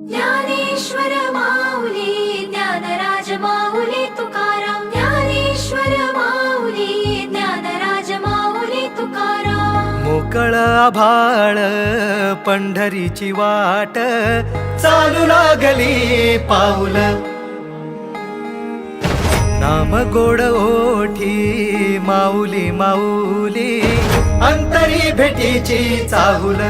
ज्ञानेश्वर माऊली ज्ञानराज माऊली तुकाराम ज्ञानेश्वर माऊली ज्ञानराज माऊली तुकाराम मोकळ आभाळ पंढरीची वाट चालू लागली पाऊल नाम गोड ओठी माऊली माऊली अंतरी भेटीची चाहुल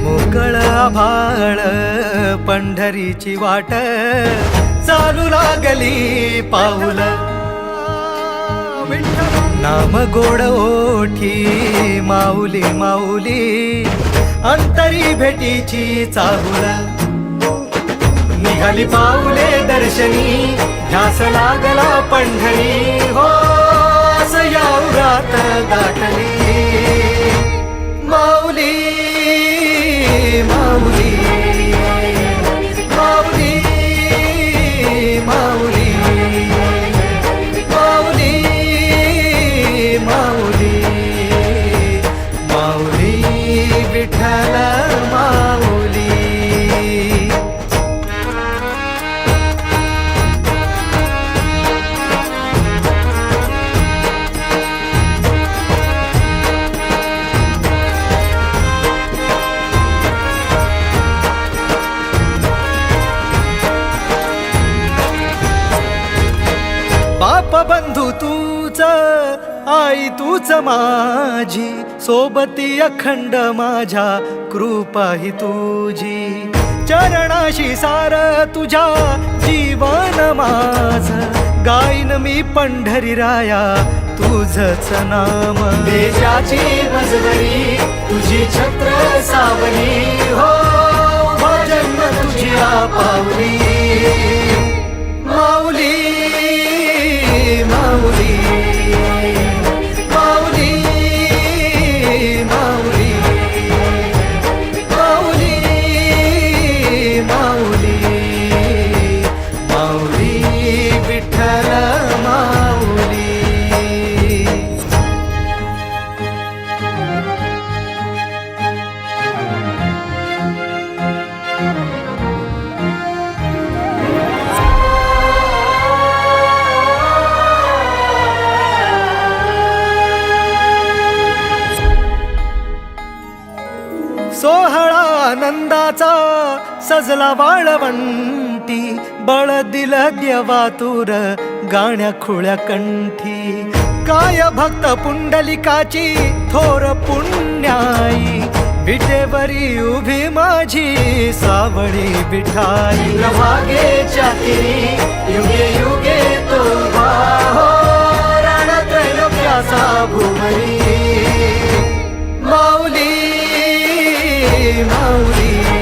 मोकळ आभाळ पंढरीची वाट चालू लागली पाऊल नाम गोड ओठी माऊली माऊली अंतरी भेटीची चाहुल निघाली पाऊले दर्शनी ध्यास लागला पंढरी हो यात गाठली माऊली माऊली माऊली माऊली माऊली माऊली माऊली विठ्ठल माऊली बाप बंधू तूच आई तूच माझी सोबती अखंड माझ्या कृपा ही तुझी चरणाशी सार तुझ्या जीवन माझ गाईन मी पंढरी राया तुझच नाम देशाची मजबरी तुझी छत्र सावली हो भजन तुझी पावली माऊली माऊली माऊली माऊली माऊली माऊली माऊली विठ्ठल माऊली सोहळा आनंदाचा सजला वाळवंटी बळ दिलं देवातूर गाण्या खुळ्या कंठी काय भक्त पुंडलिकाची थोर पुण्याई विटेवरी उभी माझी सावळी विठाई भागेच्या तिरी युगे युगे तो हो रणत्रैलोक्याचा भुवरी माऊली माऊली